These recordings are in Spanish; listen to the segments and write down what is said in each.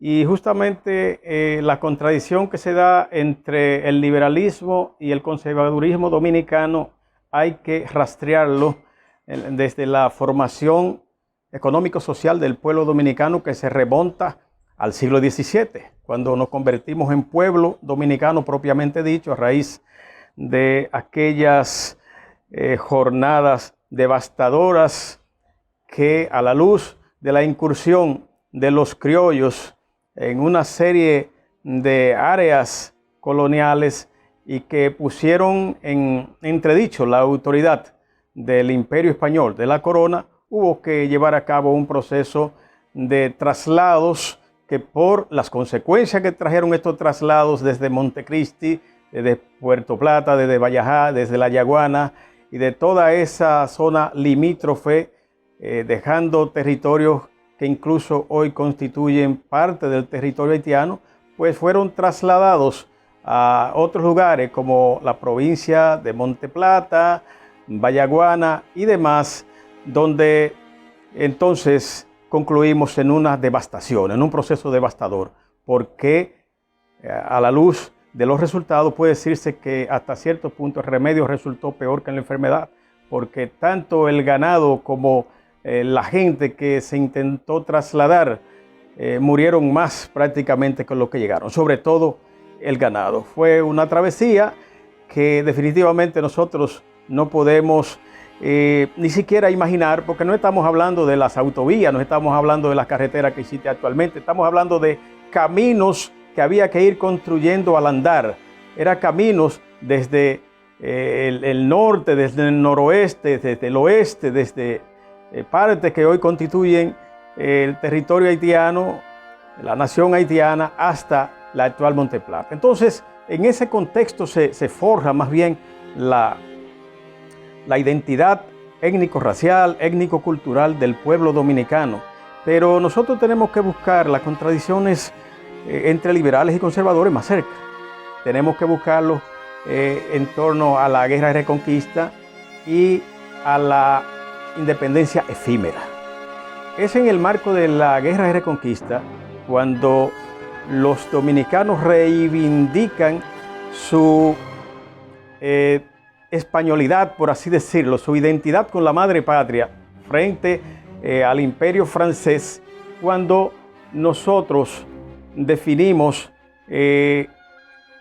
Y justamente la contradicción que se da entre el liberalismo y el conservadurismo dominicano hay que rastrearlo desde la formación económico-social del pueblo dominicano, que se remonta al siglo XVII, cuando nos convertimos en pueblo dominicano propiamente dicho, a raíz de aquellas jornadas devastadoras que, a la luz de la incursión de los criollos en una serie de áreas coloniales y que pusieron en entredicho la autoridad del Imperio Español, de la corona, hubo que llevar a cabo un proceso de traslados que, por las consecuencias que trajeron estos traslados desde Montecristi, desde Puerto Plata, desde Vallajá, desde La Yaguana y de toda esa zona limítrofe, dejando territorios que incluso hoy constituyen parte del territorio haitiano, pues fueron trasladados a otros lugares como la provincia de Monte Plata, Vallaguana y demás, donde entonces concluimos en una devastación, en un proceso devastador, porque a la luz de los resultados puede decirse que hasta cierto punto el remedio resultó peor que la enfermedad, porque tanto el ganado como la gente que se intentó trasladar murieron más prácticamente que los que llegaron, sobre todo el ganado. Fue una travesía que definitivamente nosotros no podemos ni siquiera imaginar, porque no estamos hablando de las autovías, no estamos hablando de las carreteras que existen actualmente, estamos hablando de caminos que había que ir construyendo al andar. Eran caminos desde el norte, desde el noroeste, desde el oeste, desde partes que hoy constituyen el territorio haitiano, la nación haitiana, hasta la actual Monte Plata. Entonces, en ese contexto se forja más bien la identidad étnico-racial, étnico-cultural del pueblo dominicano. Pero nosotros tenemos que buscar las contradicciones entre liberales y conservadores más cerca. Tenemos que buscarlos en torno a la guerra de reconquista y a la independencia efímera. Es en el marco de la guerra de reconquista cuando los dominicanos reivindican su españolidad, por así decirlo, su identidad con la madre patria frente al imperio francés, cuando nosotros definimos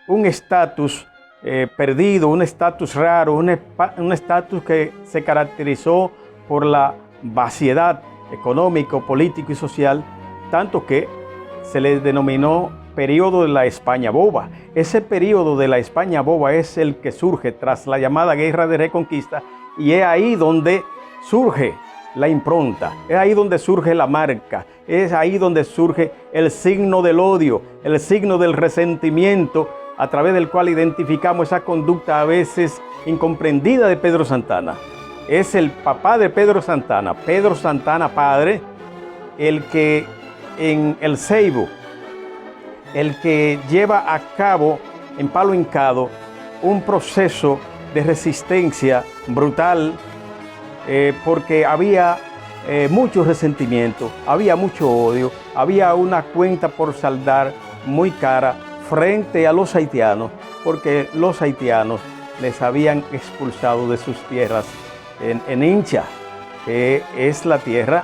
un estatus perdido, un estatus raro, un estatus que se caracterizó por la vaciedad económico, político y social, tanto que se le denominó periodo de la España boba. Ese periodo de la España boba es el que surge tras la llamada guerra de reconquista, y es ahí donde surge la impronta, es ahí donde surge la marca, es ahí donde surge el signo del odio, el signo del resentimiento, a través del cual identificamos esa conducta a veces incomprendida de Pedro Santana. Es el papá de Pedro Santana padre, el que en el Ceibo, el que lleva a cabo en Palo Hincado un proceso de resistencia brutal, porque había mucho resentimiento, había mucho odio, había una cuenta por saldar muy cara frente a los haitianos, porque los haitianos les habían expulsado de sus tierras en Hincha, que es la tierra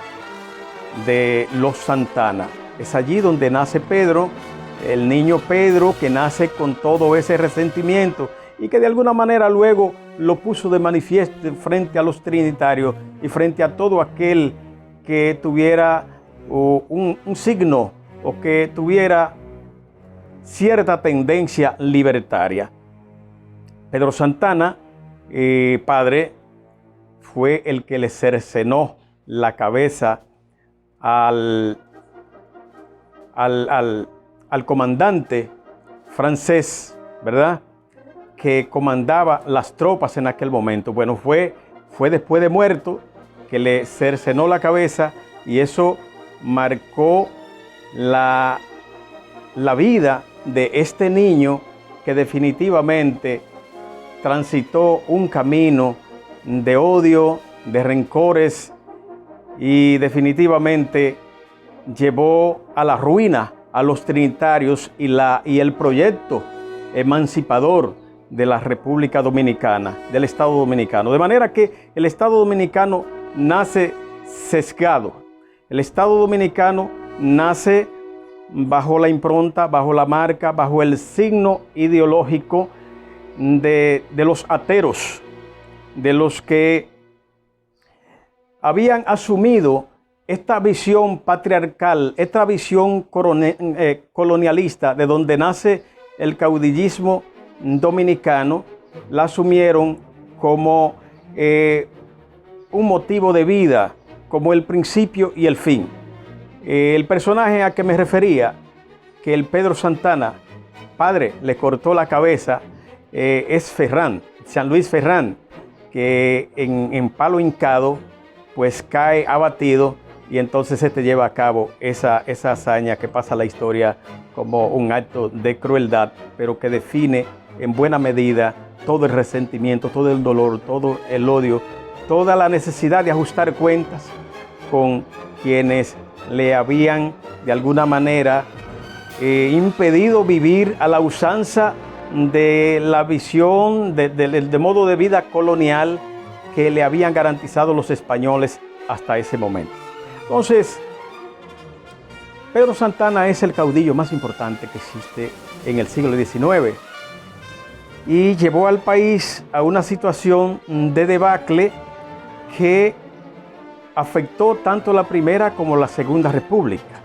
de los Santana. Es allí donde nace Pedro, el niño Pedro, que nace con todo ese resentimiento y que de alguna manera luego lo puso de manifiesto frente a los trinitarios y frente a todo aquel que tuviera un signo o que tuviera cierta tendencia libertaria. Pedro Santana, padre, fue el que le cercenó la cabeza al comandante francés, ¿verdad?, que comandaba las tropas en aquel momento. Bueno, fue después de muerto que le cercenó la cabeza, y eso marcó la vida de este niño, que definitivamente transitó un camino de odio, de rencores, y definitivamente llevó a la ruina a los trinitarios y el proyecto emancipador de la República Dominicana, del Estado Dominicano. De manera que el Estado Dominicano nace sesgado. El Estado Dominicano nace bajo la impronta, bajo la marca, bajo el signo ideológico de los ateros, de los que habían asumido esta visión patriarcal, esta visión colonialista, de donde nace el caudillismo dominicano, la asumieron como un motivo de vida, como el principio y el fin. El personaje a que me refería, que el Pedro Santana, padre, le cortó la cabeza, es Ferrán, San Luis Ferrán, que en palo hincado, pues cae abatido, y entonces se lleva a cabo esa hazaña que pasa a la historia como un acto de crueldad, pero que define en buena medida todo el resentimiento, todo el dolor, todo el odio, toda la necesidad de ajustar cuentas con quienes le habían de alguna manera impedido vivir a la usanza de la visión de modo de vida colonial que le habían garantizado los españoles hasta ese momento. Entonces, Pedro Santana es el caudillo más importante que existe en el siglo XIX y llevó al país a una situación de debacle que afectó tanto la Primera como la Segunda República.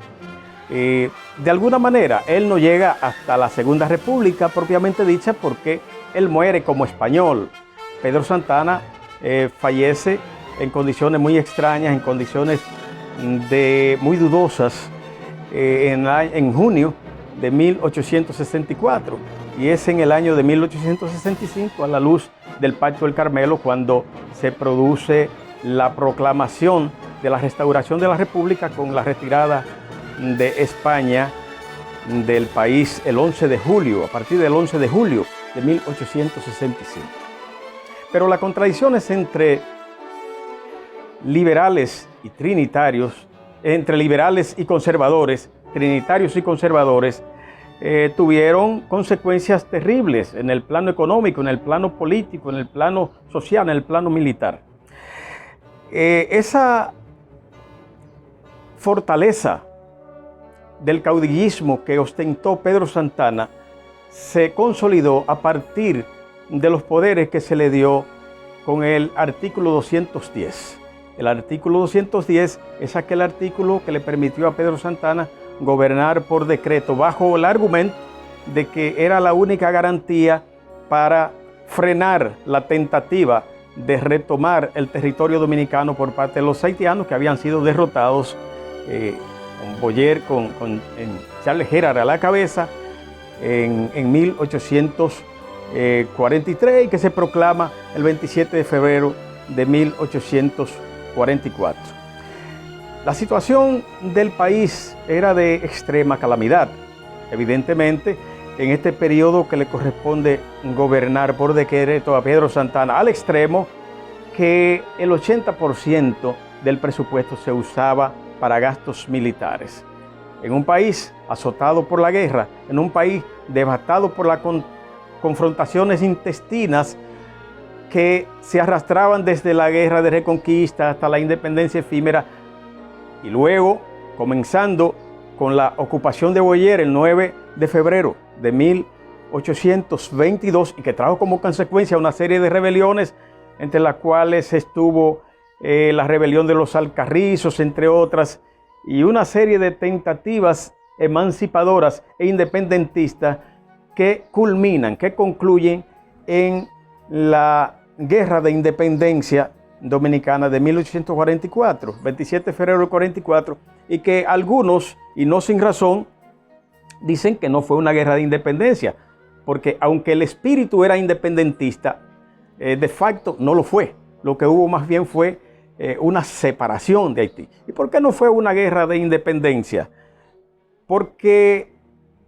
De alguna manera, él no llega hasta la Segunda República propiamente dicha porque él muere como español. Pedro Santana fallece en condiciones muy extrañas, en condiciones muy dudosas, en junio de 1864. Y es en el año de 1865, a la luz del Pacto del Carmelo, cuando se produce la proclamación de la restauración de la República con la retirada de España del país el 11 de julio, a partir del 11 de julio de 1865. Pero las contradicciones entre liberales y trinitarios, entre liberales y conservadores, trinitarios y conservadores, tuvieron consecuencias terribles en el plano económico, en el plano político, en el plano social, en el plano militar. Esa fortaleza del caudillismo que ostentó Pedro Santana se consolidó a partir de los poderes que se le dio con el artículo 210. El artículo 210 es aquel artículo que le permitió a Pedro Santana gobernar por decreto bajo el argumento de que era la única garantía para frenar la tentativa de retomar el territorio dominicano por parte de los haitianos que habían sido derrotados con Boyer, con Charles Gerard a la cabeza en 1843 y que se proclama el 27 de febrero de 1844. La situación del país era de extrema calamidad. Evidentemente, en este periodo que le corresponde gobernar por decreto a Pedro Santana, al extremo que el 80% del presupuesto se usaba para gastos militares. En un país azotado por la guerra, en un país devastado por las confrontaciones intestinas que se arrastraban desde la guerra de Reconquista hasta la independencia efímera, y luego comenzando con la ocupación de Boyer el 9 de febrero de 1822 y que trajo como consecuencia una serie de rebeliones, entre las cuales estuvo la rebelión de los Alcarrizos, entre otras, y una serie de tentativas emancipadoras e independentistas que culminan, que concluyen en la Guerra de Independencia Dominicana de 1844, 27 de febrero de 44, y que algunos, y no sin razón, dicen que no fue una guerra de independencia, porque aunque el espíritu era independentista, de facto no lo fue. Lo que hubo más bien fue una separación de Haití. ¿Y por qué no fue una guerra de independencia? Porque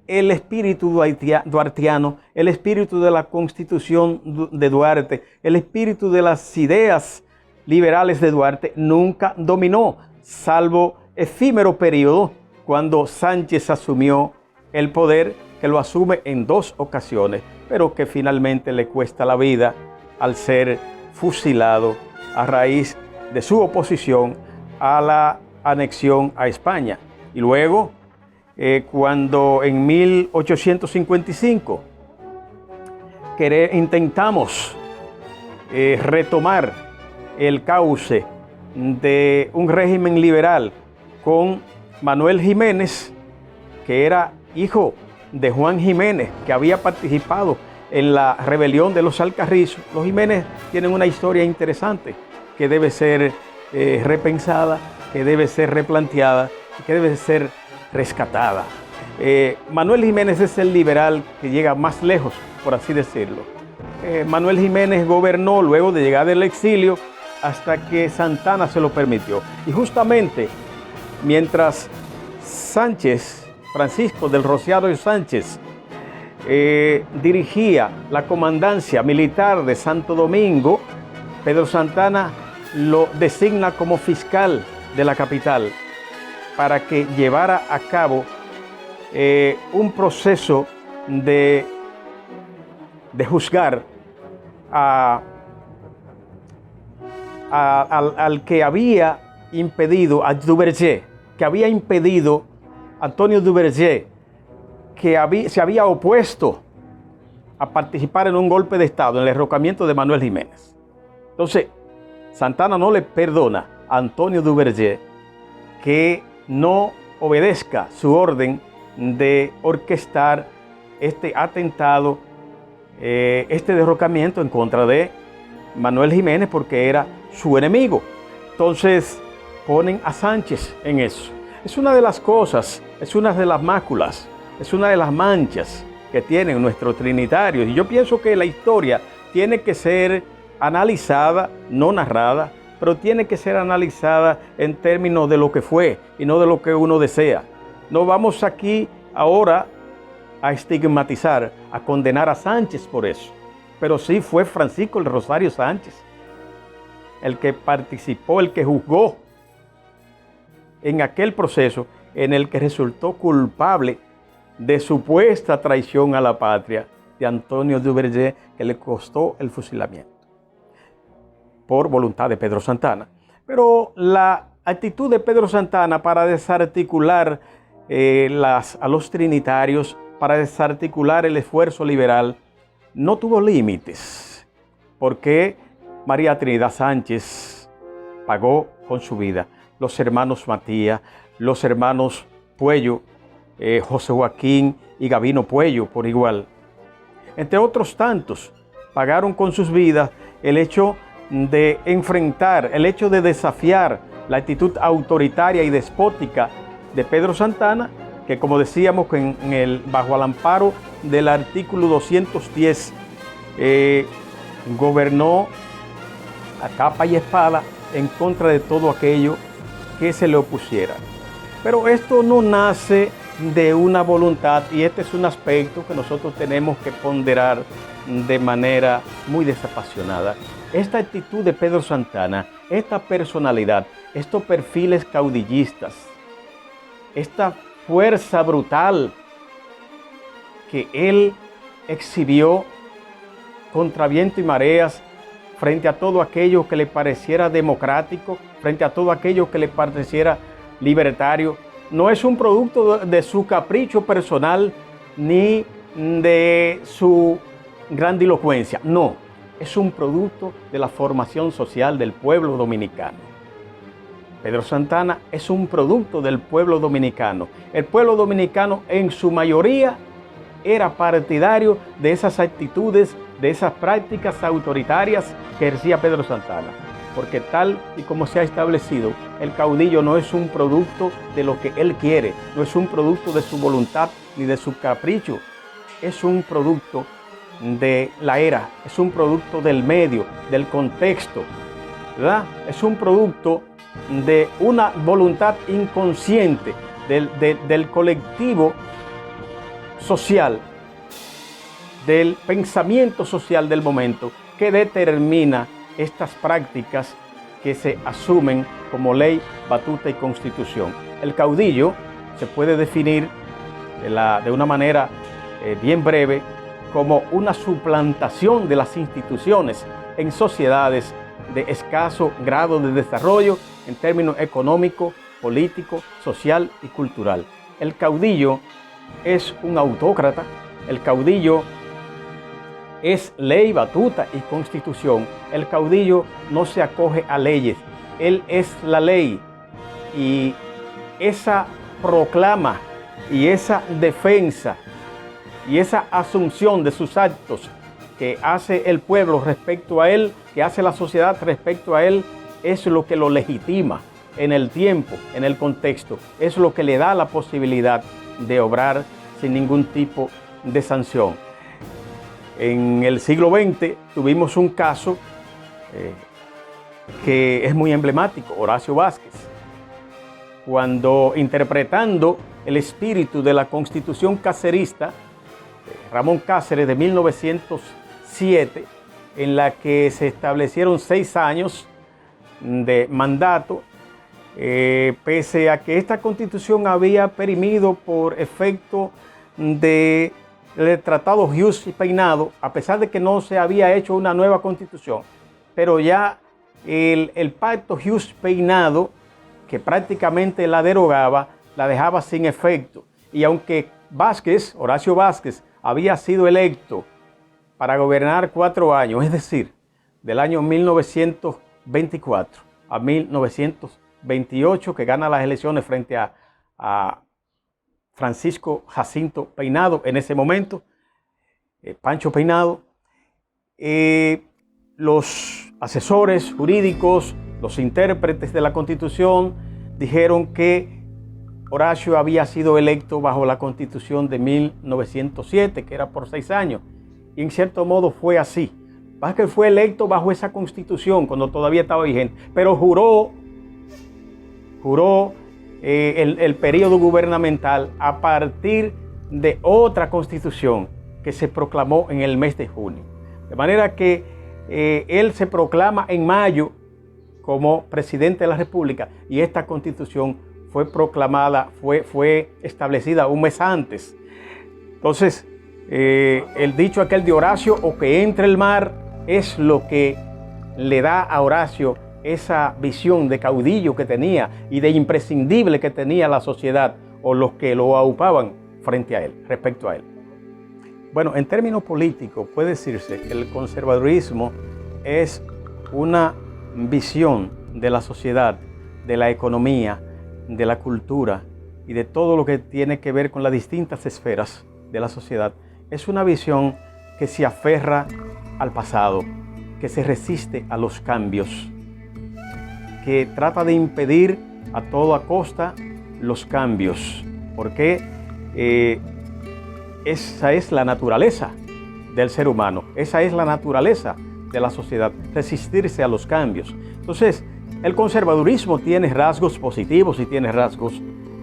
el espíritu duartiano, el espíritu de la Constitución de Duarte, el espíritu de las ideas liberales de Duarte nunca dominó, salvo efímero periodo cuando Sánchez asumió el poder, que lo asume en 2 ocasiones, pero que finalmente le cuesta la vida al ser fusilado a raíz de su oposición a la anexión a España. Y luego, cuando en 1855 intentamos retomar el cauce de un régimen liberal con Manuel Jiménez, que era hijo de Juan Jiménez, que había participado en la rebelión de los Alcarrizos. Los Jiménez tienen una historia interesante que debe ser repensada, que debe ser replanteada y que debe ser rescatada. Manuel Jiménez es el liberal que llega más lejos, por así decirlo. Manuel Jiménez gobernó luego de llegar del exilio hasta que Santana se lo permitió. Y justamente mientras Sánchez, Francisco del Rosado Sánchez, dirigía la comandancia militar de Santo Domingo, Pedro Santana lo designa como fiscal de la capital para que llevara a cabo un proceso de juzgar al que había impedido, a Duverger, que había impedido, Antonio Duverger, que se había opuesto a participar en un golpe de Estado, en el derrocamiento de Manuel Jiménez. Entonces, Santana no le perdona a Antonio Duverger que no obedezca su orden de orquestar este atentado, este derrocamiento en contra de Manuel Jiménez, porque era su enemigo. Entonces ponen a Sánchez en eso. Es una de las cosas, es una de las máculas, es una de las manchas que tienen nuestros trinitarios. Y yo pienso que la historia tiene que ser analizada, no narrada, pero tiene que ser analizada en términos de lo que fue y no de lo que uno desea. No vamos aquí ahora a estigmatizar, a condenar a Sánchez por eso, pero sí fue Francisco el Rosario Sánchez el que participó, el que juzgó en aquel proceso en el que resultó culpable de supuesta traición a la patria de Antonio Duverger, que le costó el fusilamiento por voluntad de Pedro Santana. Pero la actitud de Pedro Santana para desarticular a los trinitarios, para desarticular el esfuerzo liberal, no tuvo límites, porque María Trinidad Sánchez pagó con su vida. Los hermanos Matías, los hermanos Puello, José Joaquín y Gabino Puello por igual, entre otros tantos, pagaron con sus vidas el hecho de enfrentar, el hecho de desafiar la actitud autoritaria y despótica de Pedro Santana, que, como decíamos, bajo el amparo del artículo 210 gobernó a capa y espada en contra de todo aquello que se le opusiera. Pero esto no nace de una voluntad, y este es un aspecto que nosotros tenemos que ponderar de manera muy desapasionada. Esta actitud de Pedro Santana, esta personalidad, estos perfiles caudillistas, esta fuerza brutal que él exhibió contra viento y mareas, frente a todo aquello que le pareciera democrático, frente a todo aquello que le pareciera libertario, no es un producto de su capricho personal ni de su grandilocuencia, no, es un producto de la formación social del pueblo dominicano. Pedro Santana es un producto del pueblo dominicano. El pueblo dominicano en su mayoría era partidario de esas actitudes, de esas prácticas autoritarias que ejercía Pedro Santana. Porque tal y como se ha establecido, el caudillo no es un producto de lo que él quiere, no es un producto de su voluntad ni de su capricho, es un producto de la era, es un producto del medio, del contexto, ¿verdad? Es un producto de una voluntad inconsciente del colectivo social, del pensamiento social del momento, que determina estas prácticas que se asumen como ley, batuta y constitución. El caudillo se puede definir de una manera bien breve como una suplantación de las instituciones en sociedades de escaso grado de desarrollo en términos económico, político, social y cultural. El caudillo es un autócrata, el caudillo es ley, batuta y constitución. El caudillo no se acoge a leyes, él es la ley, y esa proclama y esa defensa y esa asunción de sus actos que hace el pueblo respecto a él, que hace la sociedad respecto a él, es lo que lo legitima en el tiempo, en el contexto, es lo que le da la posibilidad de obrar sin ningún tipo de sanción. En el siglo XX tuvimos un caso que es muy emblemático, Horacio Vázquez, cuando interpretando el espíritu de la Constitución cacerista, Ramón Cáceres, de 1907, en la que se establecieron 6 años de mandato, pese a que esta Constitución había perimido por efecto del Tratado Hughes y Peinado, a pesar de que no se había hecho una nueva Constitución, pero ya el pacto Hughes-Peinado, que prácticamente la derogaba, la dejaba sin efecto. Y aunque Horacio Vázquez, había sido electo para gobernar 4 años, es decir, del año 1924 a 1928, que gana las elecciones frente a Francisco Jacinto Peinado, en ese momento, Pancho Peinado. Los asesores jurídicos, los intérpretes de la Constitución, dijeron que Horacio había sido electo bajo la Constitución de 1907, que era por 6 años, y en cierto modo fue así. Vázquez fue electo bajo esa Constitución cuando todavía estaba vigente, pero juró el periodo gubernamental a partir de otra Constitución que se proclamó en el mes de junio. De manera que él se proclama en mayo como presidente de la República, y esta Constitución fue proclamada, fue establecida un mes antes. Entonces, el dicho aquel de Horacio, o que entre el mar, es lo que le da a Horacio esa visión de caudillo que tenía y de imprescindible que tenía la sociedad o los que lo aupaban frente a él, respecto a él. Bueno, en términos políticos puede decirse que el conservadurismo es una visión de la sociedad, de la economía, de la cultura y de todo lo que tiene que ver con las distintas esferas de la sociedad. Es una visión que se aferra al pasado, que se resiste a los cambios, que trata de impedir a toda costa los cambios, porque esa es la naturaleza del ser humano, esa es la naturaleza de la sociedad, resistirse a los cambios. Entonces, el conservadurismo tiene rasgos positivos y tiene rasgos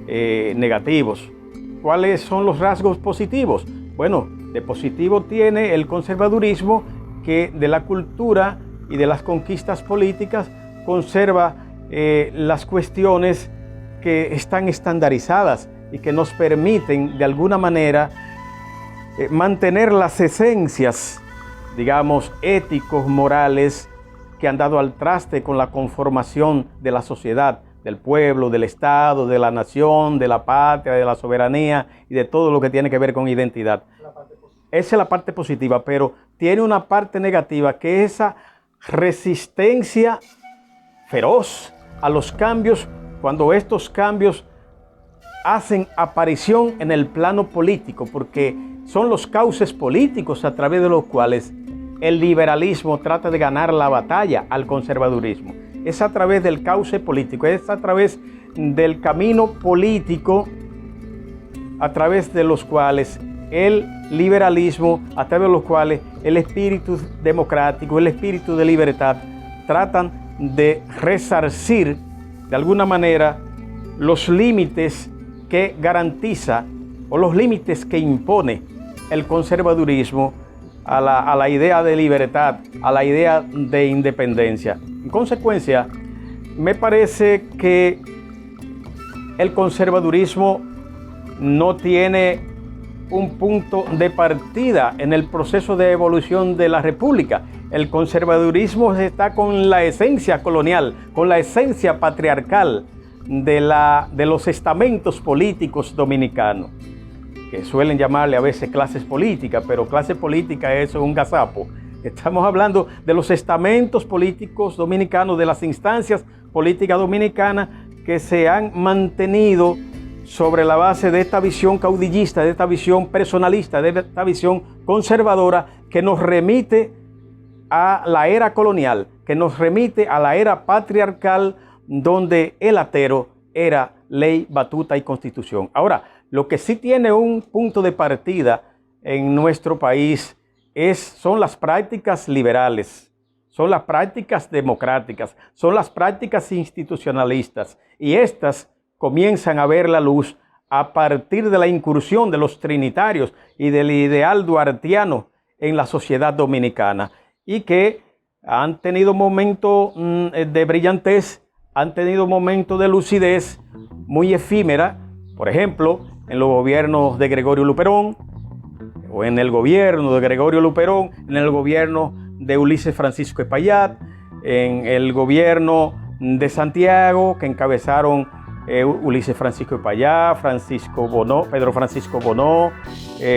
negativos. ¿Cuáles son los rasgos positivos? Bueno, de positivo tiene el conservadurismo que de la cultura y de las conquistas políticas conserva las cuestiones que están estandarizadas y que nos permiten de alguna manera mantener las esencias, digamos, éticos, morales, que han dado al traste con la conformación de la sociedad, del pueblo, del Estado, de la nación, de la patria, de la soberanía y de todo lo que tiene que ver con identidad. Esa es la parte positiva, pero tiene una parte negativa, que es esa resistencia feroz a los cambios, cuando estos cambios hacen aparición en el plano político, porque son los cauces políticos a través de los cuales el liberalismo trata de ganar la batalla al conservadurismo. Es a través del cauce político, es a través del camino político a través de los cuales el liberalismo, a través de los cuales el espíritu democrático, el espíritu de libertad tratan de resarcir de alguna manera los límites que garantiza o los límites que impone el conservadurismo a la idea de libertad, a la idea de independencia. En consecuencia, me parece que el conservadurismo no tiene un punto de partida en el proceso de evolución de la República. El conservadurismo está con la esencia colonial, con la esencia patriarcal de los estamentos políticos dominicanos, que suelen llamarle a veces clases políticas, pero clase política es un gazapo. Estamos hablando de los estamentos políticos dominicanos, de las instancias políticas dominicanas que se han mantenido sobre la base de esta visión caudillista, de esta visión personalista, de esta visión conservadora que nos remite a la era colonial, que nos remite a la era patriarcal, donde el atero era ley, batuta y constitución. Ahora, lo que sí tiene un punto de partida en nuestro país son las prácticas liberales, son las prácticas democráticas, son las prácticas institucionalistas, y estas comienzan a ver la luz a partir de la incursión de los trinitarios y del ideal duartiano en la sociedad dominicana, y que han tenido momentos de brillantez, han tenido momentos de lucidez muy efímera, por ejemplo, en los gobiernos de Gregorio Luperón, o en el gobierno de Gregorio Luperón, en el gobierno de Ulises Francisco Espaillat, en el gobierno de Santiago, que encabezaron Ulises Francisco Espaillat, Pedro Francisco Bonó,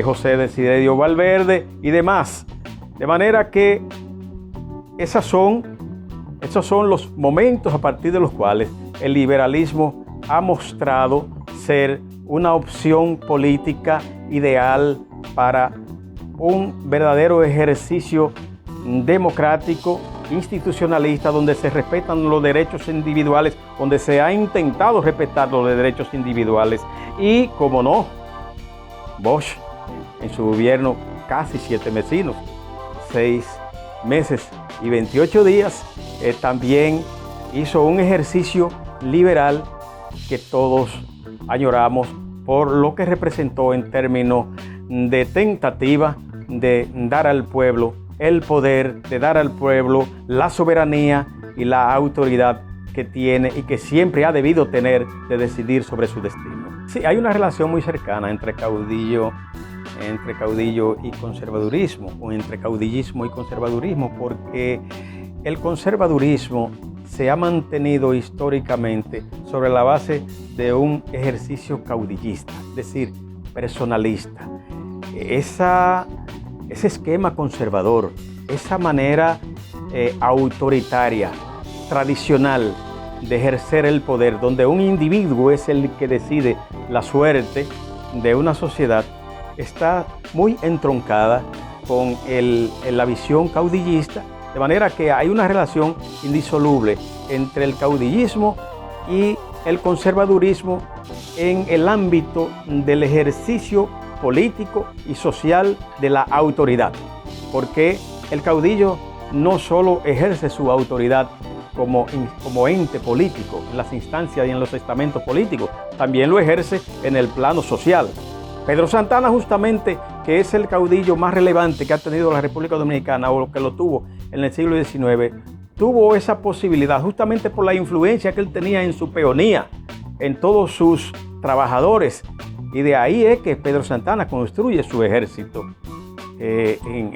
José Desiderio Valverde y demás. De manera que esos son los momentos a partir de los cuales el liberalismo ha mostrado ser una opción política ideal para un verdadero ejercicio democrático, institucionalista, donde se respetan los derechos individuales, donde se ha intentado respetar los derechos individuales. Y, como no, Bosch, en su gobierno casi 7 mesines, 6 meses y 28 días, también hizo un ejercicio liberal que todos añoramos por lo que representó en términos de tentativa de dar al pueblo el poder, de dar al pueblo la soberanía y la autoridad que tiene y que siempre ha debido tener de decidir sobre su destino. Sí, hay una relación muy cercana entre caudillo y conservadurismo, o entre caudillismo y conservadurismo, porque el conservadurismo se ha mantenido históricamente sobre la base de un ejercicio caudillista, es decir, personalista. Ese esquema conservador, esa manera autoritaria, tradicional de ejercer el poder, donde un individuo es el que decide la suerte de una sociedad, está muy entroncada con la visión caudillista, de manera que hay una relación indisoluble entre el caudillismo y el conservadurismo en el ámbito del ejercicio político y social de la autoridad, porque el caudillo no solo ejerce su autoridad como ente político en las instancias y en los estamentos políticos, también lo ejerce en el plano social. Pedro Santana, justamente, que es el caudillo más relevante que ha tenido la República Dominicana, o que lo tuvo en el siglo XIX, tuvo esa posibilidad justamente por la influencia que él tenía en su peonía, en todos sus trabajadores. Y de ahí es que Pedro Santana construye su ejército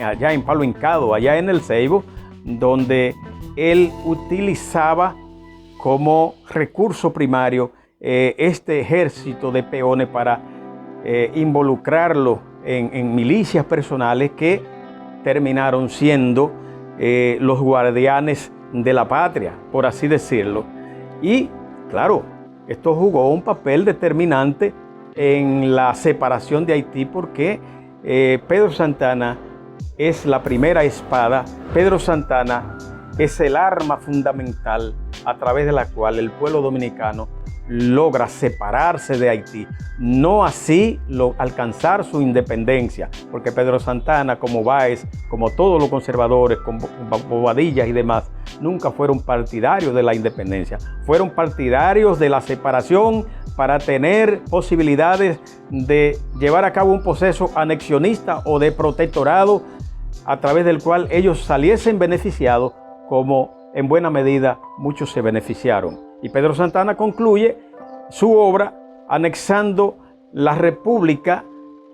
allá en Palo Hincado, allá en el Ceibo, donde él utilizaba como recurso primario este ejército de peones para involucrarlo en milicias personales que terminaron siendo los guardianes de la patria, por así decirlo. Y claro, esto jugó un papel determinante en la separación de Haití, porque Pedro Santana es la primera espada, Pedro Santana es el arma fundamental a través de la cual el pueblo dominicano logra separarse de Haití, no así alcanzar su independencia, porque Pedro Santana, como Báez, como todos los conservadores, como Bobadilla y demás, nunca fueron partidarios de la independencia, fueron partidarios de la separación para tener posibilidades de llevar a cabo un proceso anexionista o de protectorado a través del cual ellos saliesen beneficiados, como en buena medida muchos se beneficiaron. Y Pedro Santana concluye su obra anexando la república,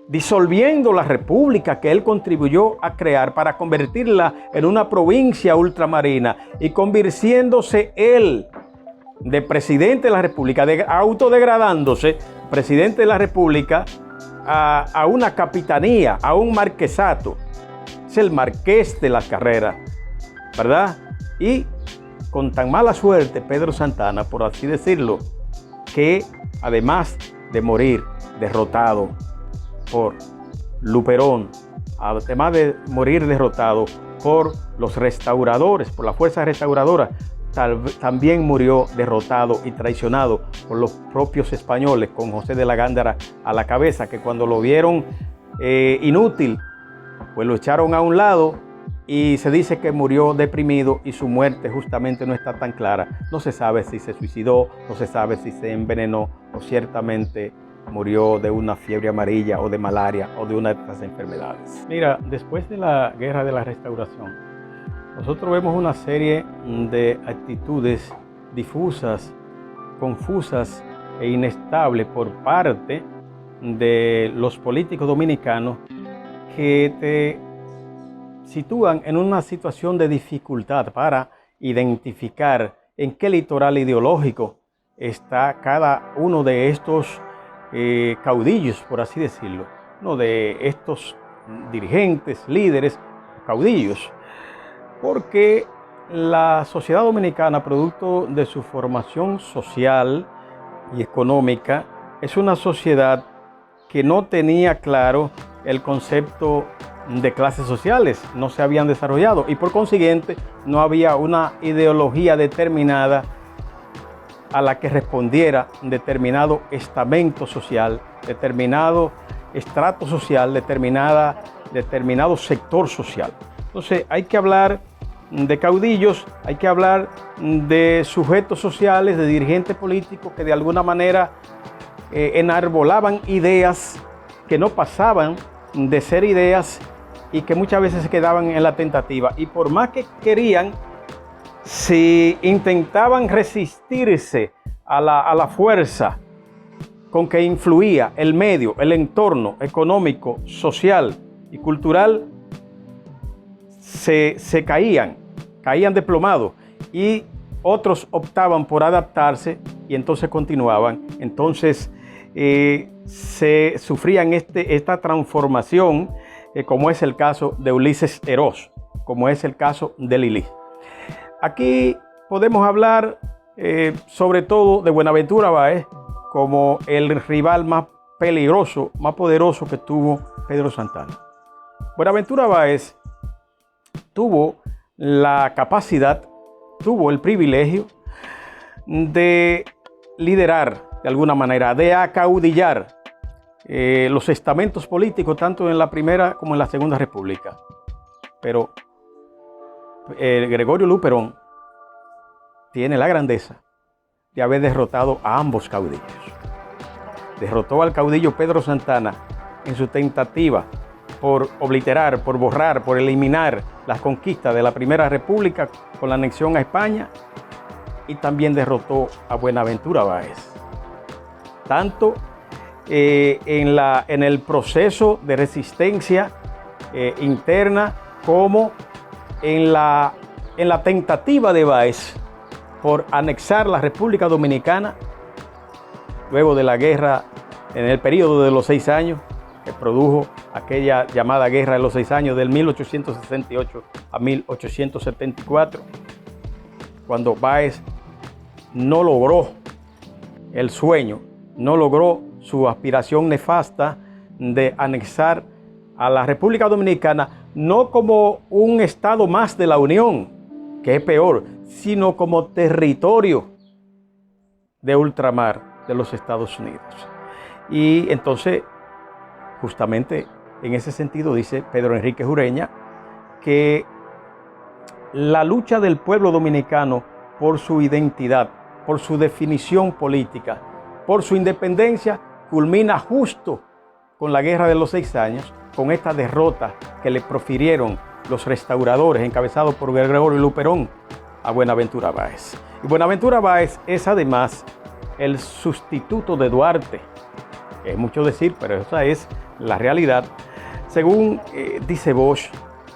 disolviendo la república que él contribuyó a crear para convertirla en una provincia ultramarina y convirtiéndose él de presidente de la república, autodegradándose presidente de la república a una capitanía, a un marquesato. Es el marqués de las Carreras, ¿verdad? Y con tan mala suerte Pedro Santana, por así decirlo, que además de morir derrotado por Luperón, además de morir derrotado por los restauradores, por la fuerza restauradora, también murió derrotado y traicionado por los propios españoles, con José de la Gándara a la cabeza, que cuando lo vieron inútil, pues lo echaron a un lado y se dice que murió deprimido y su muerte justamente no está tan clara. No se sabe si se suicidó, no se sabe si se envenenó o ciertamente murió de una fiebre amarilla o de malaria o de una de estas enfermedades. Mira, después de la Guerra de la Restauración, nosotros vemos una serie de actitudes difusas, confusas e inestables por parte de los políticos dominicanos que te sitúan en una situación de dificultad para identificar en qué litoral ideológico está cada uno de estos caudillos, por así decirlo, uno de estos dirigentes, líderes, caudillos, porque la sociedad dominicana, producto de su formación social y económica, es una sociedad que no tenía claro el concepto de clases sociales, no se habían desarrollado y por consiguiente no había una ideología determinada a la que respondiera determinado estamento social, determinado estrato social, determinado sector social. Entonces hay que hablar de caudillos, hay que hablar de sujetos sociales, de dirigentes políticos que de alguna manera enarbolaban ideas que no pasaban de ser ideas y que muchas veces se quedaban en la tentativa. Y por más que querían, si intentaban resistirse a la fuerza con que influía el medio, el entorno económico, social y cultural, se caían desplomados y otros optaban por adaptarse y entonces continuaban. Entonces se sufrían esta transformación, como es el caso de Ulises Eroz, como es el caso de Lili. Aquí podemos hablar sobre todo de Buenaventura Báez como el rival más peligroso, más poderoso que tuvo Pedro Santana. Buenaventura Báez tuvo la capacidad, tuvo el privilegio de liderar de alguna manera, de acaudillar los estamentos políticos tanto en la Primera como en la Segunda República. Pero Gregorio Luperón tiene la grandeza de haber derrotado a ambos caudillos. Derrotó al caudillo Pedro Santana en su tentativa por obliterar, por borrar, por eliminar las conquistas de la Primera República con la anexión a España, y también derrotó a Buenaventura Báez. Tanto en el proceso de resistencia interna como en la tentativa de Báez por anexar la República Dominicana luego de la guerra, en el periodo de los 6 años que produjo aquella llamada Guerra de los 6 años del 1868 a 1874, cuando Báez no logró el sueño, no logró su aspiración nefasta de anexar a la República Dominicana, no como un estado más de la Unión, que es peor, sino como territorio de ultramar de los Estados Unidos. Y entonces, justamente en ese sentido, dice Pedro Enrique Ureña que la lucha del pueblo dominicano por su identidad, por su definición política, por su independencia, culmina justo con la Guerra de los 6 años, con esta derrota que le profirieron los restauradores, encabezados por Gregorio Luperón, a Buenaventura Báez. Y Buenaventura Báez es además el sustituto de Duarte Es mucho decir, pero esa es la realidad. Según dice Bosch,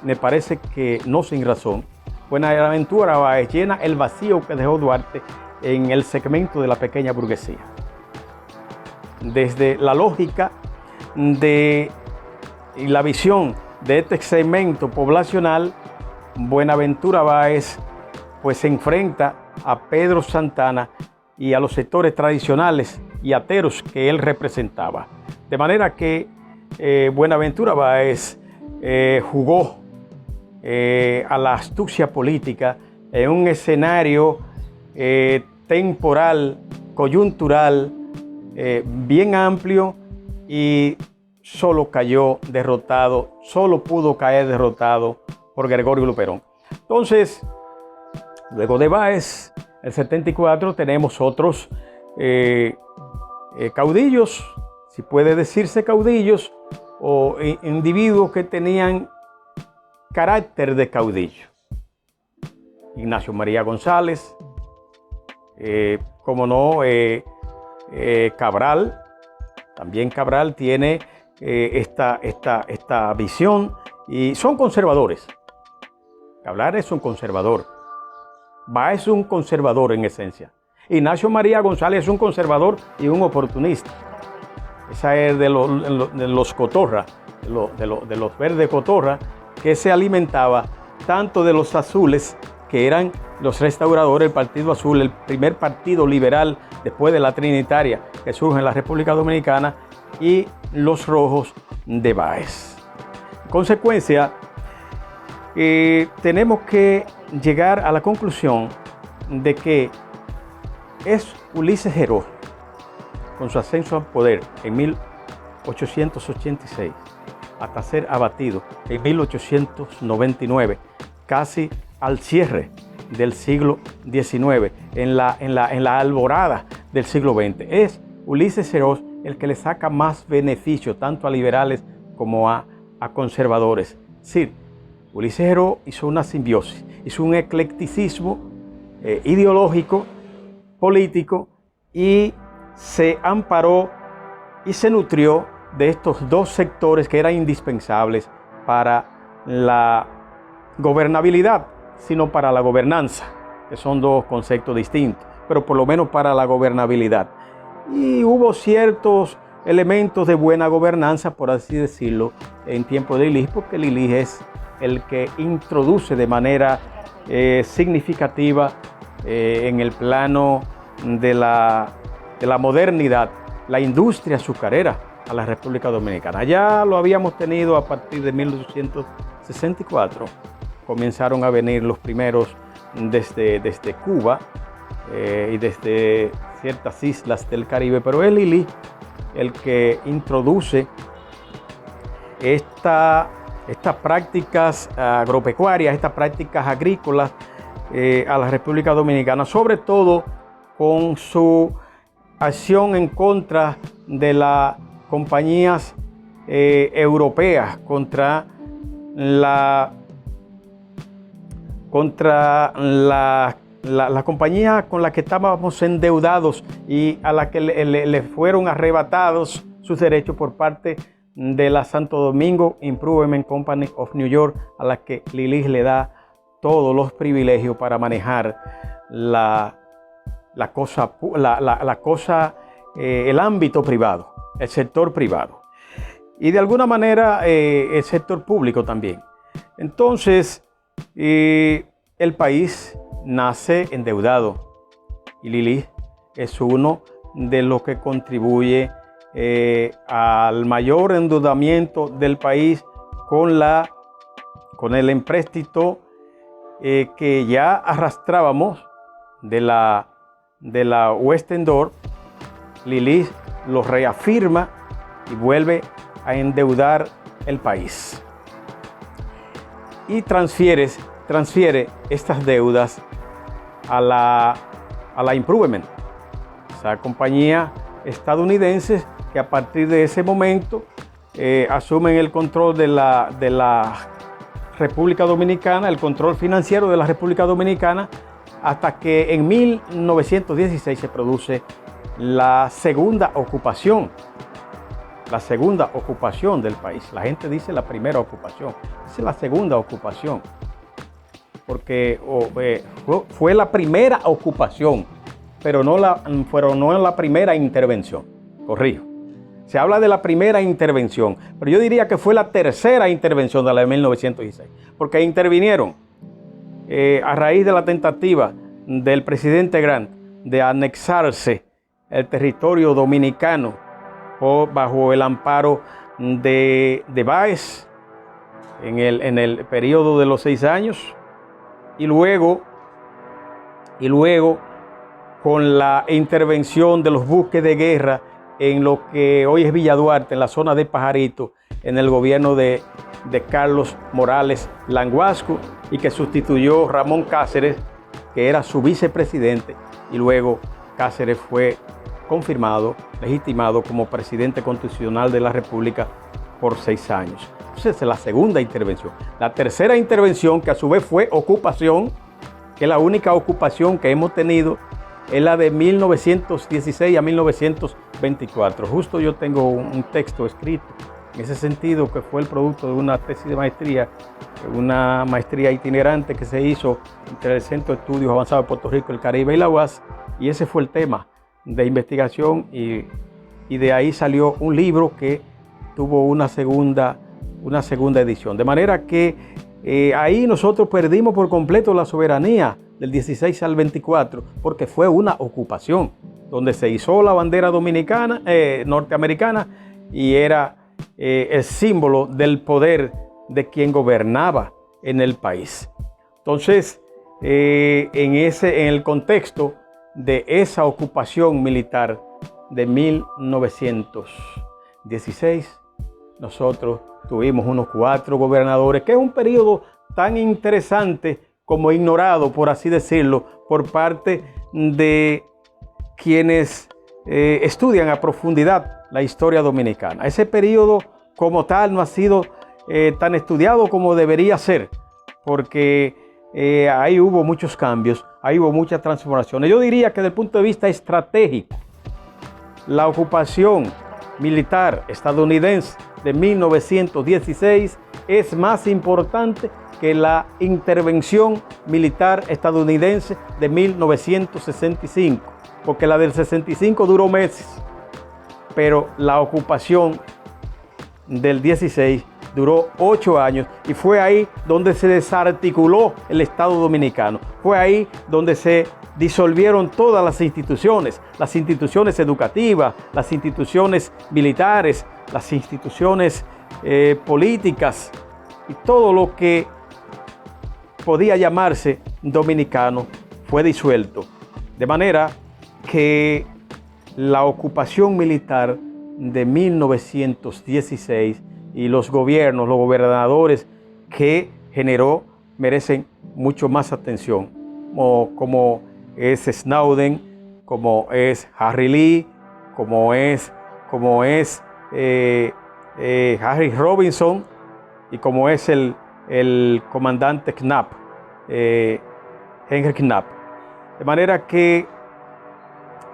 me parece que no sin razón, Buenaventura Báez llena el vacío que dejó Duarte en el segmento de la pequeña burguesía. Desde la lógica y la visión de este segmento poblacional, Buenaventura Báez pues se enfrenta a Pedro Santana y a los sectores tradicionales y ateros que él representaba. De manera que Buenaventura Báez jugó a la astucia política en un escenario temporal, coyuntural, bien amplio, y solo pudo caer derrotado por Gregorio Luperón. Entonces, luego de Báez, el 74, tenemos otros caudillos, si puede decirse caudillos, o individuos que tenían carácter de caudillo. Ignacio María González, como no, Cabral. También Cabral tiene esta visión y son conservadores. Cabral es un conservador. Báez es un conservador en esencia. Ignacio María González es un conservador y un oportunista. Esa es de los cotorra, de los verdes cotorra, que se alimentaba tanto de los azules, que eran los restauradores, el Partido Azul, el primer partido liberal después de la Trinitaria que surge en la República Dominicana, y los rojos de Báez. En consecuencia, tenemos que llegar a la conclusión de que es Ulises Heró, con su ascenso al poder en 1886, hasta ser abatido en 1899, casi al cierre del siglo XIX, en la alborada del siglo XX. Es Ulises Heró el que le saca más beneficio tanto a liberales como a conservadores. Es decir, Ulises Heró hizo una simbiosis, hizo un eclecticismo ideológico, político, y se amparó y se nutrió de estos dos sectores que eran indispensables para la gobernabilidad, sino para la gobernanza, que son dos conceptos distintos, pero por lo menos para la gobernabilidad. Y hubo ciertos elementos de buena gobernanza, por así decirlo, en tiempo de Lilis, porque Lilis es el que introduce de manera significativa en el plano de la modernidad la industria azucarera a la República Dominicana. Ya lo habíamos tenido a partir de 1864. Comenzaron a venir los primeros desde Cuba y desde ciertas islas del Caribe, pero es Lilis el que introduce estas prácticas agropecuarias, estas prácticas agrícolas a la República Dominicana, sobre todo con su acción en contra de las compañías europeas, contra la compañía con la que estábamos endeudados y a la que le fueron arrebatados sus derechos por parte de la Santo Domingo Improvement Company of New York, a la que Lilis le da todos los privilegios para manejar el ámbito privado, el sector privado, y de alguna manera el sector público también. Entonces, el país nace endeudado y Lilis es uno de los que contribuye al mayor endeudamiento del país con el empréstito que ya arrastrábamos de la Western Door. Lilis lo reafirma y vuelve a endeudar el país y transfiere estas deudas a la Improvement, esa compañía estadounidense que a partir de ese momento asumen el control de la República Dominicana, el control financiero de la República Dominicana, hasta que en 1916 se produce la segunda ocupación la segunda ocupación del país. La gente dice la primera ocupación, es la segunda ocupación, porque fue la primera ocupación, pero no la primera intervención, corrijo. Se habla de la primera intervención, pero yo diría que fue la tercera intervención de la de 1916, porque intervinieron a raíz de la tentativa del presidente Grant de anexarse el territorio dominicano bajo el amparo de Báez en el periodo de los 6 años, y luego con la intervención de los buques de guerra en lo que hoy es Villa Duarte, en la zona de Pajarito, en el gobierno de Carlos Morales Languasco, y que sustituyó Ramón Cáceres, que era su vicepresidente, y luego Cáceres fue confirmado, legitimado como presidente constitucional de la República por 6 años. Entonces, esa es la segunda intervención. La tercera intervención, que a su vez fue ocupación, que es la única ocupación que hemos tenido, es la de 1916 a 1924. Justo yo tengo un texto escrito en ese sentido, que fue el producto de una tesis de maestría, una maestría itinerante que se hizo entre el Centro de Estudios Avanzados de Puerto Rico, el Caribe y la UAS, y ese fue el tema de investigación, y de ahí salió un libro que tuvo una segunda edición. De manera que ahí nosotros perdimos por completo la soberanía del 16 al 24, porque fue una ocupación donde se izó la bandera dominicana, norteamericana, y era el símbolo del poder de quien gobernaba en el país. Entonces, en el contexto de esa ocupación militar de 1916, nosotros tuvimos unos 4 gobernadores, que es un periodo tan interesante como ignorado, por así decirlo, por parte de quienes estudian a profundidad la historia dominicana. Ese periodo como tal no ha sido tan estudiado como debería ser, porque ahí hubo muchos cambios, ahí hubo muchas transformaciones. Yo diría que desde el punto de vista estratégico, la ocupación militar estadounidense de 1916 es más importante que la intervención militar estadounidense de 1965, porque la del 65 duró meses, pero la ocupación del 16 duró 8 años, y fue ahí donde se desarticuló el Estado dominicano. Fue ahí donde se disolvieron todas las instituciones educativas, las instituciones militares, las instituciones políticas, y todo lo que podía llamarse dominicano fue disuelto. De manera que la ocupación militar de 1916 y los gobernadores que generó merecen mucho más atención, como es Snowden, como es Harry Lee, como es Harry Robinson, y como es el comandante Knapp, Henry Knapp. De manera que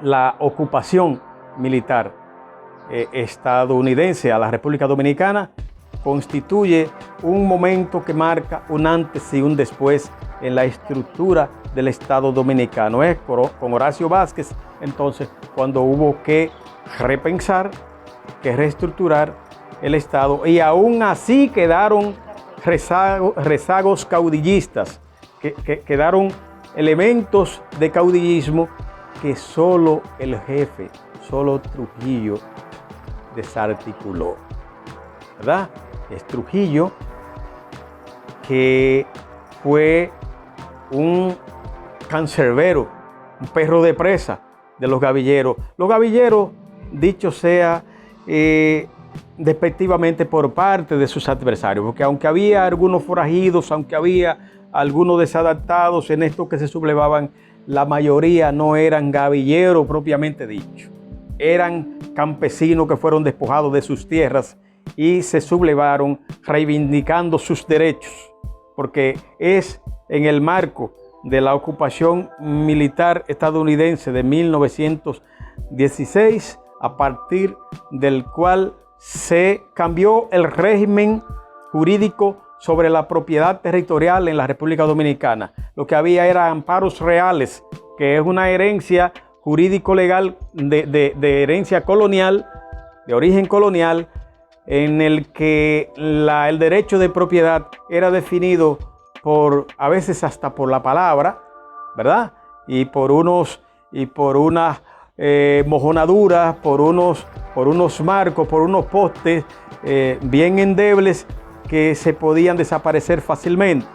la ocupación militar estadounidense a la República Dominicana constituye un momento que marca un antes y un después en la estructura del Estado dominicano. Es con Horacio Vázquez, entonces, cuando hubo que repensar, que reestructurar el Estado, y aún así quedaron rezagos caudillistas, quedaron elementos de caudillismo que solo el jefe, solo Trujillo desarticuló, ¿verdad? Es Trujillo, que fue un cancerbero, un perro de presa de los gavilleros. Los gavilleros, dicho sea despectivamente por parte de sus adversarios, porque aunque había algunos forajidos, aunque había algunos desadaptados en estos que se sublevaban, la mayoría no eran gavilleros propiamente dicho. Eran campesinos que fueron despojados de sus tierras y se sublevaron reivindicando sus derechos, porque es en el marco de la ocupación militar estadounidense de 1916 a partir del cual se cambió el régimen jurídico sobre la propiedad territorial en la República Dominicana. Lo que había era amparos reales, que es una herencia jurídico-legal de herencia colonial, de origen colonial, en el que el derecho de propiedad era definido a veces hasta por la palabra, ¿verdad? Y por unas mojonaduras, por unos marcos, por unos postes bien endebles que se podían desaparecer fácilmente.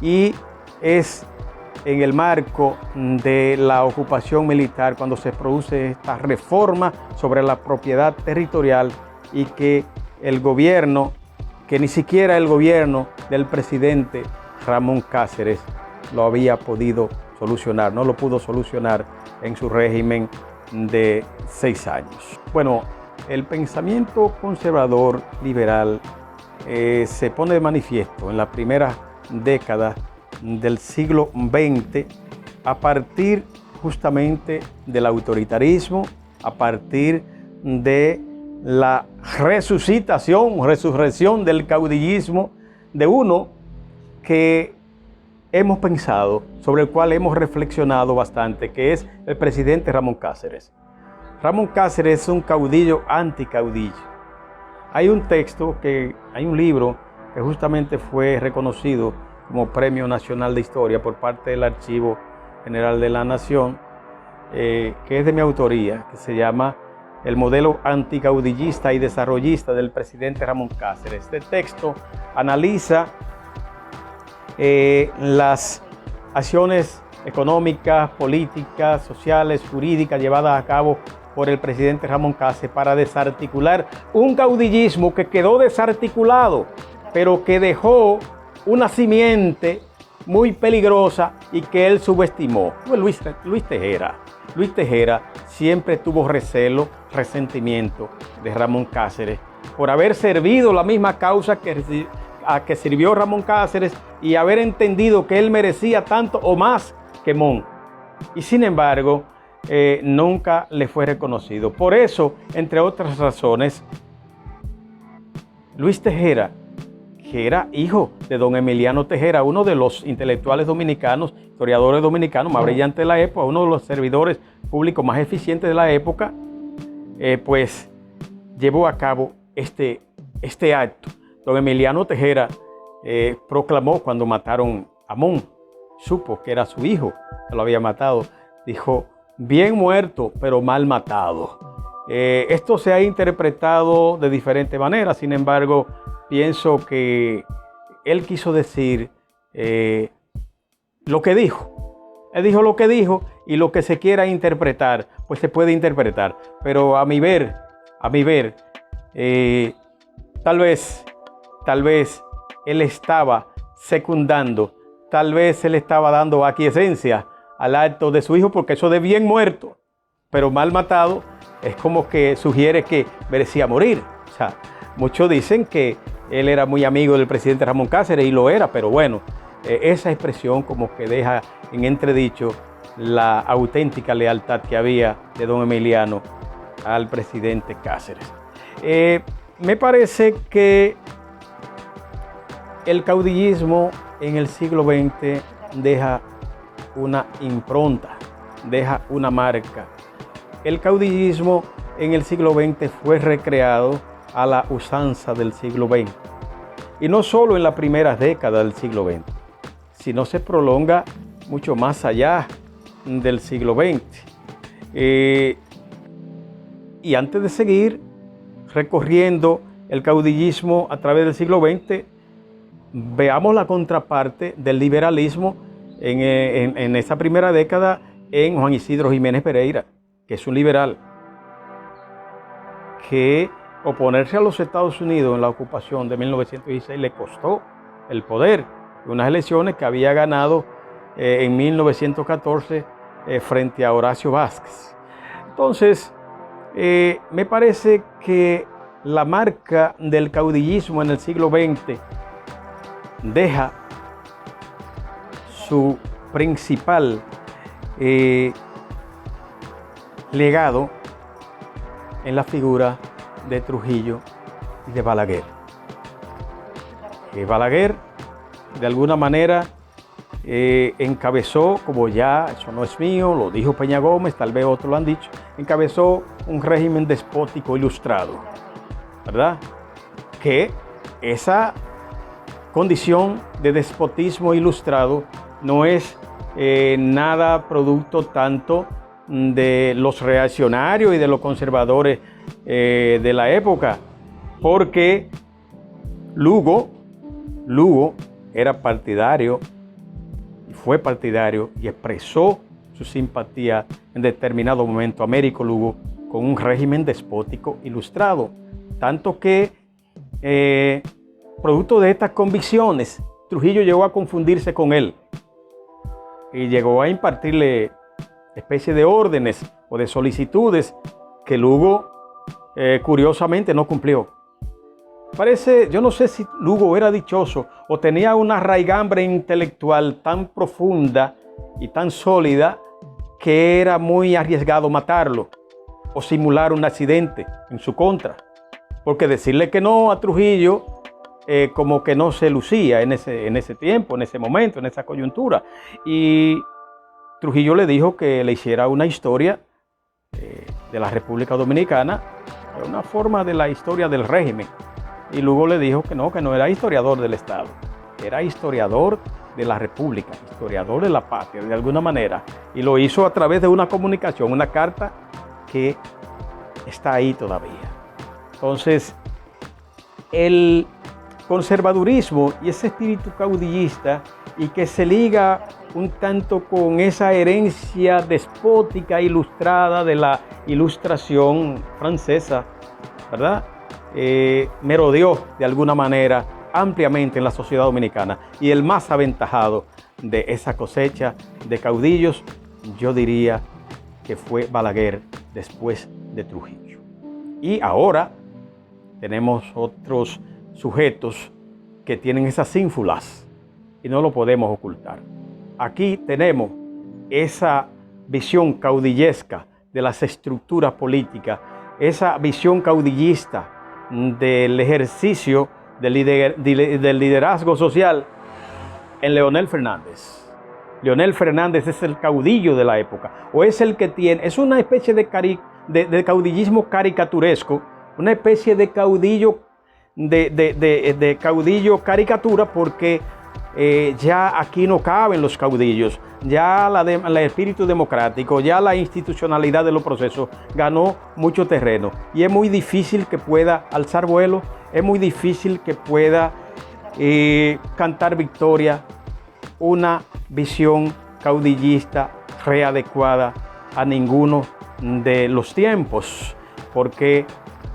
Y es en el marco de la ocupación militar cuando se produce esta reforma sobre la propiedad territorial y que el gobierno, que ni siquiera el gobierno del presidente Ramón Cáceres lo había podido solucionar, no lo pudo solucionar en su régimen de 6 años. Bueno, el pensamiento conservador liberal se pone de manifiesto en la primera década del siglo XX a partir justamente del autoritarismo, a partir de la resurrección del caudillismo, de uno que hemos pensado, sobre el cual hemos reflexionado bastante, que es el presidente Ramón Cáceres. Ramón Cáceres es un caudillo anticaudillo. Hay un libro que justamente fue reconocido como Premio Nacional de Historia por parte del Archivo General de la Nación, que es de mi autoría, que se llama El modelo anticaudillista y desarrollista del presidente Ramón Cáceres. Este texto analiza las acciones económicas, políticas, sociales, jurídicas llevadas a cabo por el presidente Ramón Cáceres para desarticular un caudillismo que quedó desarticulado, pero que dejó una simiente muy peligrosa y que él subestimó. Luis Tejera siempre tuvo recelo, resentimiento de Ramón Cáceres por haber servido la misma causa a que sirvió Ramón Cáceres y haber entendido que él merecía tanto o más que Mon. Y sin embargo, nunca le fue reconocido. Por eso, entre otras razones, Luis Tejera, que era hijo de don Emiliano Tejera, uno de los intelectuales dominicanos, historiadores dominicanos más brillantes de la época, uno de los servidores públicos más eficientes de la época, pues llevó a cabo este acto. Don Emiliano Tejera proclamó cuando mataron a Mon, supo que era su hijo que lo había matado, dijo: bien muerto, pero mal matado. Esto se ha interpretado de diferentes maneras, sin embargo, pienso que él quiso decir lo que dijo. Él dijo lo que dijo y lo que se quiera interpretar, pues se puede interpretar. Pero a mi ver, tal vez él estaba secundando, tal vez él estaba dando aquiescencia al acto de su hijo, porque eso de bien muerto, pero mal matado, es como que sugiere que merecía morir. O sea, muchos dicen que él era muy amigo del presidente Ramón Cáceres y lo era, pero bueno, esa expresión como que deja en entredicho la auténtica lealtad que había de don Emiliano al presidente Cáceres. Me parece que el caudillismo en el siglo XX deja una impronta, deja una marca. El caudillismo en el siglo XX fue recreado a la usanza del siglo XX. Y no solo en las primeras décadas del siglo XX, sino se prolonga mucho más allá del siglo XX. Y antes de seguir recorriendo el caudillismo a través del siglo XX, veamos la contraparte del liberalismo en esa primera década en Juan Isidro Jiménez Pereira, que es un liberal, que oponerse a los Estados Unidos en la ocupación de 1916 le costó el poder, unas elecciones que había ganado en 1914 frente a Horacio Vázquez. Entonces, me parece que la marca del caudillismo en el siglo XX deja su principal legado en la figura de Trujillo y de Balaguer. Balaguer, de alguna manera, encabezó, como ya, eso no es mío, lo dijo Peña Gómez, tal vez otros lo han dicho, encabezó un régimen despótico ilustrado, ¿verdad? Que esa condición de despotismo ilustrado no es nada producto tanto de los reaccionarios y de los conservadores de la época, porque Lugo era partidario, y fue partidario y expresó su simpatía en determinado momento, Américo Lugo, con un régimen despótico ilustrado, tanto que producto de estas convicciones, Trujillo llegó a confundirse con él y llegó a impartirle especie de órdenes o de solicitudes que Lugo curiosamente no cumplió. Parece, yo no sé si Lugo era dichoso o tenía una raigambre intelectual tan profunda y tan sólida que era muy arriesgado matarlo o simular un accidente en su contra. Porque decirle que no a Trujillo como que no se lucía en ese tiempo, en ese momento, en esa coyuntura. Y Trujillo le dijo que le hiciera una historia de la República Dominicana, una forma de la historia del régimen. Y Lugo le dijo que no era historiador del Estado, era historiador de la República, historiador de la patria, de alguna manera. Y lo hizo a través de una comunicación, una carta que está ahí todavía. Entonces, el conservadurismo y ese espíritu caudillista, y que se liga un tanto con esa herencia despótica ilustrada de la Ilustración francesa, ¿verdad? Merodeó de alguna manera ampliamente en la sociedad dominicana, y el más aventajado de esa cosecha de caudillos, yo diría que fue Balaguer después de Trujillo. Y ahora tenemos otros sujetos que tienen esas ínfulas y no lo podemos ocultar. Aquí tenemos esa visión caudillesca de las estructuras políticas, esa visión caudillista del ejercicio del liderazgo social en Leonel Fernández. Leonel Fernández es el caudillo de la época, o es el que tiene, es una especie de caudillismo caricaturesco, una especie de caudillo de caudillo caricatura, porque ya aquí no caben los caudillos, ya el espíritu democrático, ya la institucionalidad de los procesos ganó mucho terreno, y es muy difícil que pueda alzar vuelo, es muy difícil que pueda cantar victoria una visión caudillista readecuada a ninguno de los tiempos, porque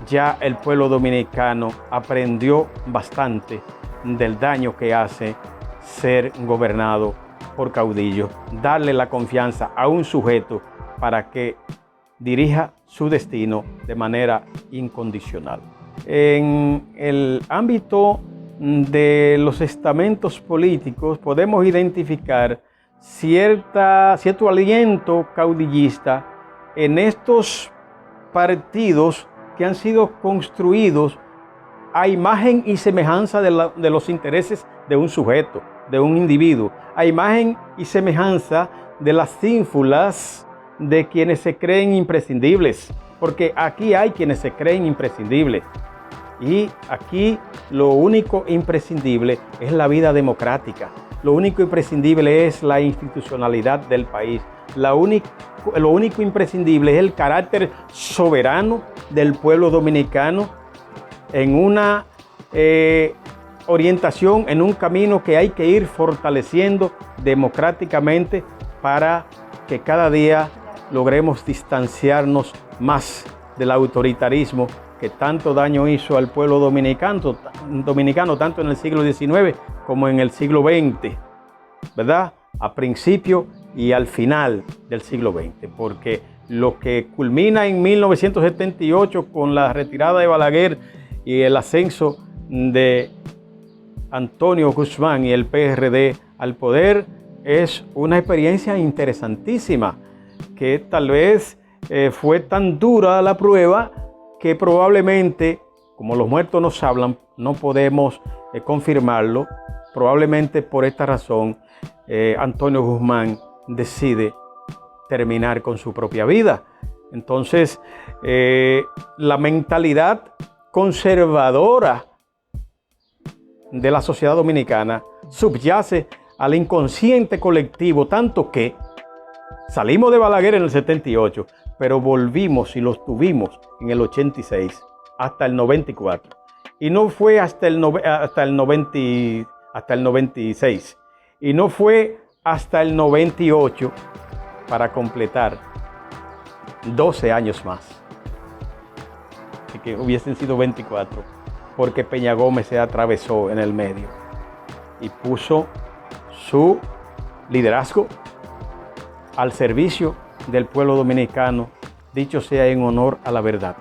ya el pueblo dominicano aprendió bastante del daño que hace ser gobernado por caudillos, darle la confianza a un sujeto para que dirija su destino de manera incondicional. En el ámbito de los estamentos políticos podemos identificar cierto aliento caudillista en estos partidos que han sido construidos a imagen y semejanza de los intereses de un sujeto, de un individuo, a imagen y semejanza de las ínfulas de quienes se creen imprescindibles, porque aquí hay quienes se creen imprescindibles, y aquí lo único imprescindible es la vida democrática, lo único imprescindible es la institucionalidad del país, lo único imprescindible es el carácter soberano del pueblo dominicano en una orientación, en un camino que hay que ir fortaleciendo democráticamente para que cada día logremos distanciarnos más del autoritarismo que tanto daño hizo al pueblo dominicano tanto en el siglo XIX como en el siglo XX, ¿verdad? A principio y al final del siglo XX, porque lo que culmina en 1978 con la retirada de Balaguer y el ascenso de Antonio Guzmán y el PRD al poder es una experiencia interesantísima, que tal vez fue tan dura la prueba que probablemente como los muertos nos hablan, no podemos confirmarlo. Probablemente por esta razón, Antonio Guzmán decide terminar con su propia vida. Entonces, la mentalidad conservadora de la sociedad dominicana subyace al inconsciente colectivo, tanto que salimos de Balaguer en el 78, pero volvimos y los tuvimos en el 86 hasta el 94. Y no fue hasta el 96. Y no fue hasta el 98 para completar 12 años más. Así que hubiesen sido 24, porque Peña Gómez se atravesó en el medio y puso su liderazgo al servicio del pueblo dominicano, dicho sea en honor a la verdad.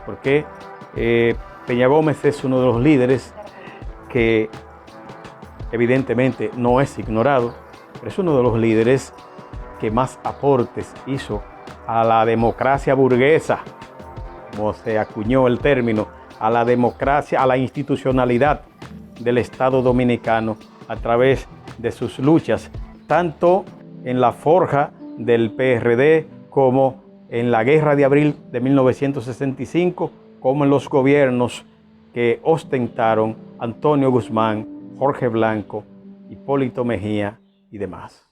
Porque Peña Gómez es uno de los líderes que evidentemente no es ignorado, pero es uno de los líderes que más aportes hizo a la democracia burguesa, como se acuñó el término, a la democracia, a la institucionalidad del Estado dominicano a través de sus luchas, tanto en la forja del PRD como en la Guerra de Abril de 1965, como en los gobiernos que ostentaron Antonio Guzmán, Jorge Blanco, Hipólito Mejía y demás.